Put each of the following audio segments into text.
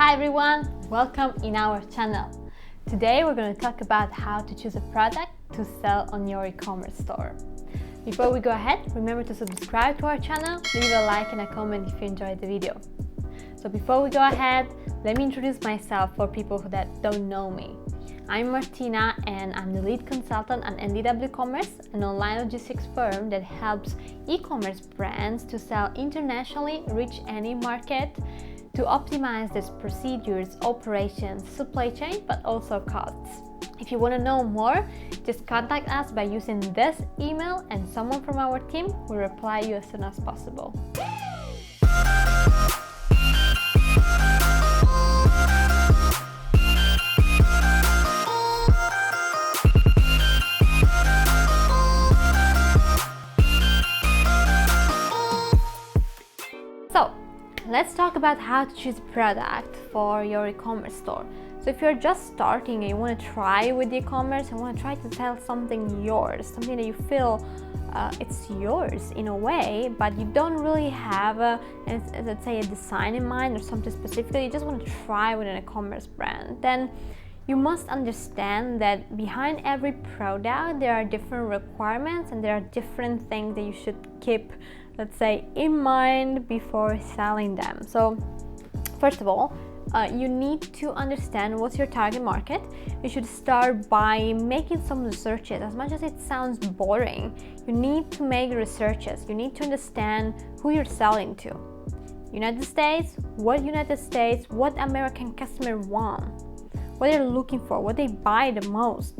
Hi everyone, welcome in our channel. Today we're going to talk about how to choose a product to sell on your e-commerce store. Before we go ahead, remember to subscribe to our channel, leave a like and a comment if you enjoyed the video. So before we go ahead, let me introduce myself for people that don't know me. I'm Martina and I'm the lead consultant at NDW Commerce, an online logistics firm that helps e-commerce brands to sell internationally, reach any market, to optimize these procedures, operations, supply chain, but also costs. If you want to know more, just contact us by using this email and someone from our team will reply you as soon as possible. So, let's talk about how to choose a product for your e-commerce store. So if you're just starting and you want to try with e-commerce and want to try to sell something yours, something that you feel it's yours in a way, but you don't really have let's say a design in mind or something specific, you just want to try with an e-commerce brand, then you must understand that behind every product there are different requirements and there are different things that you should keep, let's say, in mind before selling them. So first of all, you need to understand what's your target market. You should start by making some researches. As much as it sounds boring, you need to make researches. You need to understand who you're selling to. United States, what American customer want, what they're looking for, what they buy the most.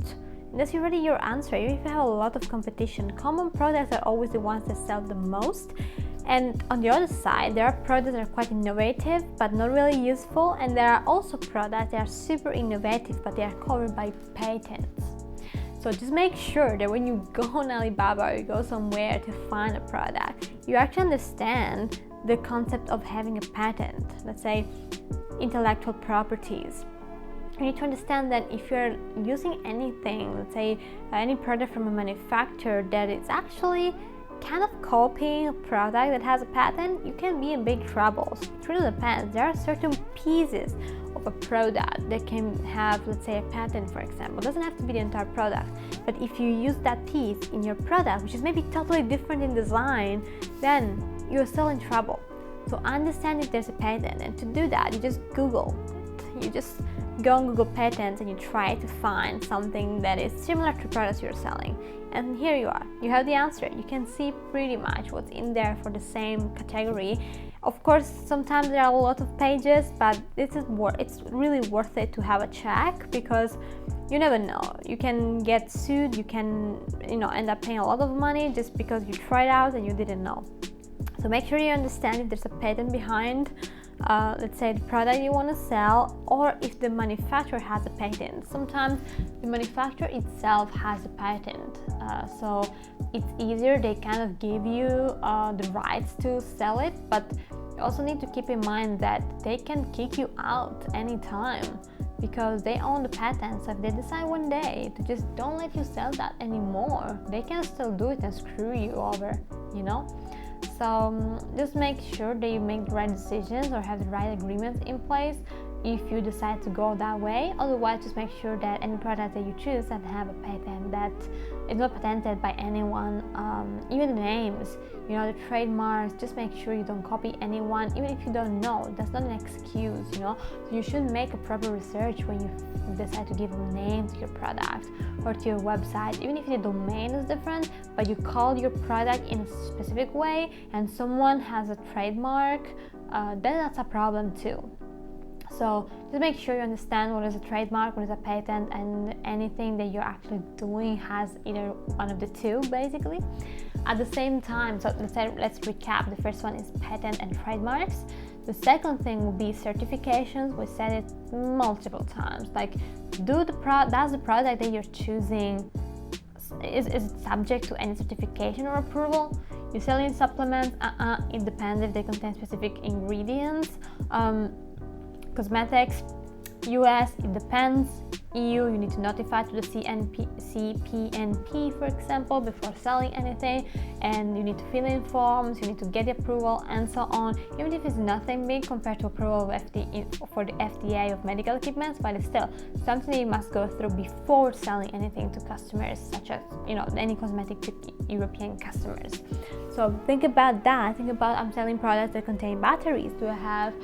And that's already your answer. Even if you have a lot of competition, common products are always the ones that sell the most. And on the other side, there are products that are quite innovative but not really useful, and there are also products that are super innovative but they are covered by patents. So just make sure that when you go on Alibaba or you go somewhere to find a product, you actually understand the concept of having a patent, let's say intellectual properties. You need to understand that if you're using anything, let's say any product from a manufacturer that is actually kind of copying a product that has a patent, you can be in big trouble. So it really depends. There are certain pieces of a product that can have, let's say, a patent, for example. It doesn't have to be the entire product, but if you use that piece in your product, which is maybe totally different in design, then you're still in trouble. So understand if there's a patent, and to do that, you just Google. You just go on Google Patents and you try to find something that is similar to products you're selling. And here you are. You have the answer. You can see pretty much what's in there for the same category. Of course, sometimes there are a lot of pages, but it's really worth it to have a check, because you never know. You can get sued. You can, end up paying a lot of money just because you tried out and you didn't know. So make sure you understand if there's a patent behind, let's say, the product you want to sell, or if the manufacturer has a patent. Sometimes the manufacturer itself has a patent, so it's easier. They kind of give you the rights to sell it, but you also need to keep in mind that they can kick you out anytime because they own the patent. So if they decide one day to just don't let you sell that anymore, they can still do it and screw you over, So just make sure that you make the right decisions or have the right agreements in place if you decide to go that way. Otherwise, just make sure that any product that you choose that have a patent, that is not patented by anyone, even the names, the trademarks. Just make sure you don't copy anyone, even if you don't know. That's not an excuse, So you should make a proper research when you decide to give a name to your product or to your website. Even if the domain is different, but you call your product in a specific way and someone has a trademark, then that's a problem too. So just make sure you understand what is a trademark, what is a patent, and anything that you're actually doing has either one of the two, basically. At the same time, so let's recap. The first one is patent and trademarks. The second thing will be certifications. We said it multiple times. Like, does the product that you're choosing, is it subject to any certification or approval? You're selling supplements, it depends if they contain specific ingredients. Cosmetics, US, it depends. EU, you need to notify to the CPNP, for example, before selling anything, and you need to fill in forms, you need to get the approval, and so on. Even if it's nothing big compared to approval of for the FDA of medical equipment, but it's still something you must go through before selling anything to customers, such as any cosmetic to European customers. So think about that. Think about, I'm selling products that contain batteries. Do I have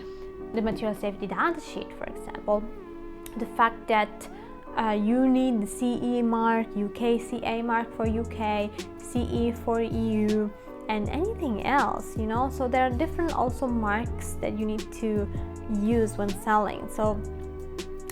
the material safety data sheet, for example? The fact that you need the CE mark, UKCA mark for UK, CE for EU, and anything else, so there are different also marks that you need to use when selling. So,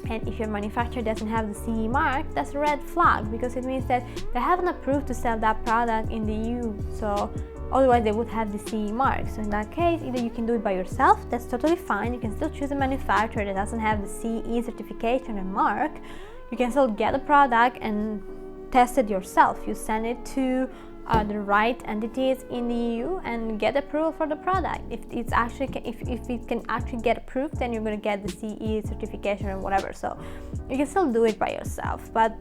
and if your manufacturer doesn't have the CE mark, that's a red flag, because it means that they haven't approved to sell that product in the EU. So otherwise they would have the CE mark. So in that case, either you can do it by yourself, that's totally fine. You can still choose a manufacturer that doesn't have the CE certification and mark. You can still get a product and test it yourself. You send it to the right entities in the EU and get approval for the product. If it can actually get approved, then you're going to get the CE certification or whatever. So you can still do it by yourself, but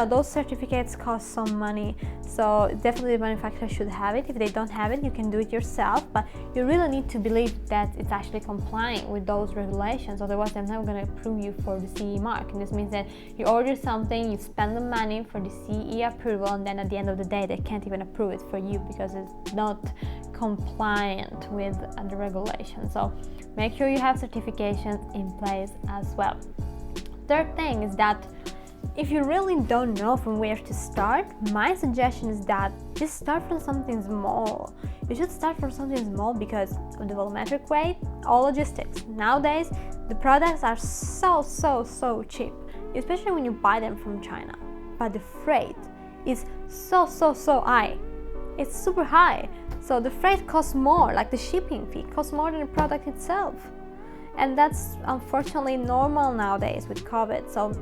those certificates cost some money, so definitely the manufacturer should have it. If they don't have it, you can do it yourself, but you really need to believe that it's actually complying with those regulations, otherwise they're never going to approve you for the CE mark. And this means that you order something, you spend the money for the CE approval, and then at the end of the day they can't even approve it for you because it's not compliant with the regulations. So make sure you have certifications in place as well. Third thing is that if you really don't know from where to start, my suggestion is that just start from something small. You should start from something small because of the volumetric weight, all logistics. Nowadays, the products are so cheap, especially when you buy them from China. But the freight is so high. It's super high. So the freight costs more, like the shipping fee costs more than the product itself. And that's unfortunately normal nowadays with COVID. So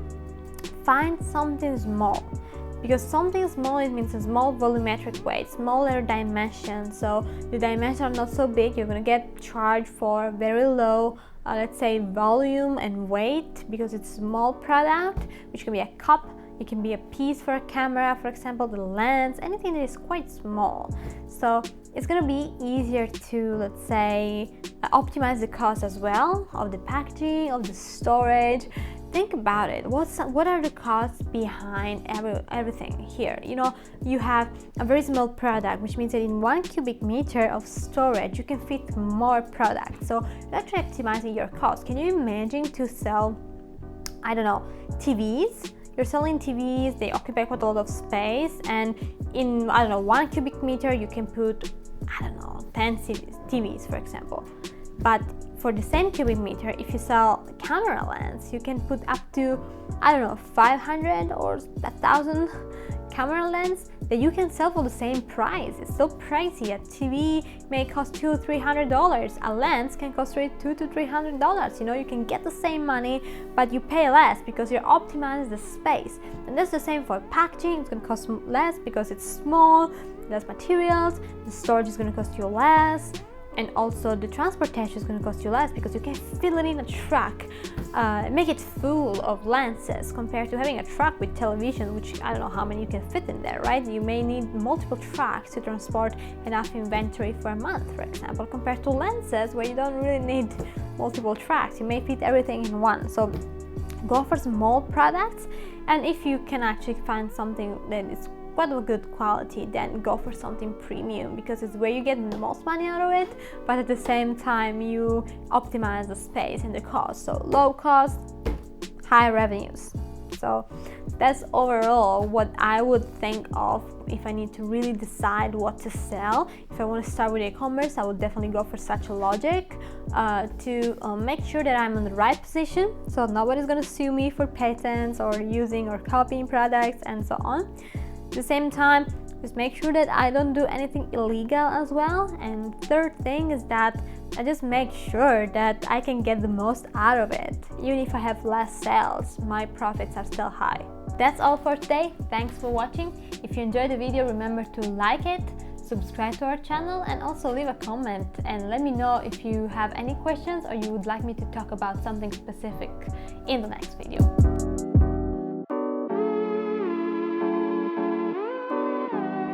find something small, because something small, it means a small volumetric weight, smaller dimensions. So the dimensions are not so big, you're gonna get charged for very low let's say volume and weight, because it's a small product, which can be a cup, it can be a piece for a camera, for example, the lens, anything that is quite small. So it's gonna be easier to, let's say, optimize the cost as well of the packaging, of the storage. Think about it. What are the costs behind everything here? You have a very small product, which means that in 1 cubic meter of storage, you can fit more products. So you're actually optimizing your cost. Can you imagine to sell, I don't know, TVs? You're selling TVs, they occupy quite a lot of space, and in, 1 cubic meter, you can put, 10 TVs, for example. But for the same cubic meter, if you sell a camera lens, you can put up to, 500 or 1,000 camera lens that you can sell for the same price. It's so pricey. A TV may cost $200-300. A lens can cost $200 to $300. You can get the same money, but you pay less because you optimize the space. And that's the same for packaging. It's going to cost less because it's small, less materials. The storage is going to cost you less. And also the transportation is going to cost you less because you can fill it in a truck, make it full of lenses, compared to having a truck with television, which I don't know how many you can fit in there, right? You may need multiple trucks to transport enough inventory for a month, for example, compared to lenses where you don't really need multiple trucks. You may fit everything in one. So go for small products, and if you can actually find something that is quite a good quality, then go for something premium, because it's where you get the most money out of it, but at the same time you optimize the space and the cost. So low cost, high revenues. So that's overall what I would think of if I need to really decide what to sell. If I want to start with e-commerce, I would definitely go for such a logic to make sure that I'm in the right position, so nobody's going to sue me for patents or using or copying products and so on. At the same time, just make sure that I don't do anything illegal as well. And third thing is that I just make sure that I can get the most out of it. Even if I have less sales, my profits are still high. That's all for today. Thanks for watching. If you enjoyed the video, remember to like it, subscribe to our channel and also leave a comment and let me know if you have any questions or you would like me to talk about something specific in the next video.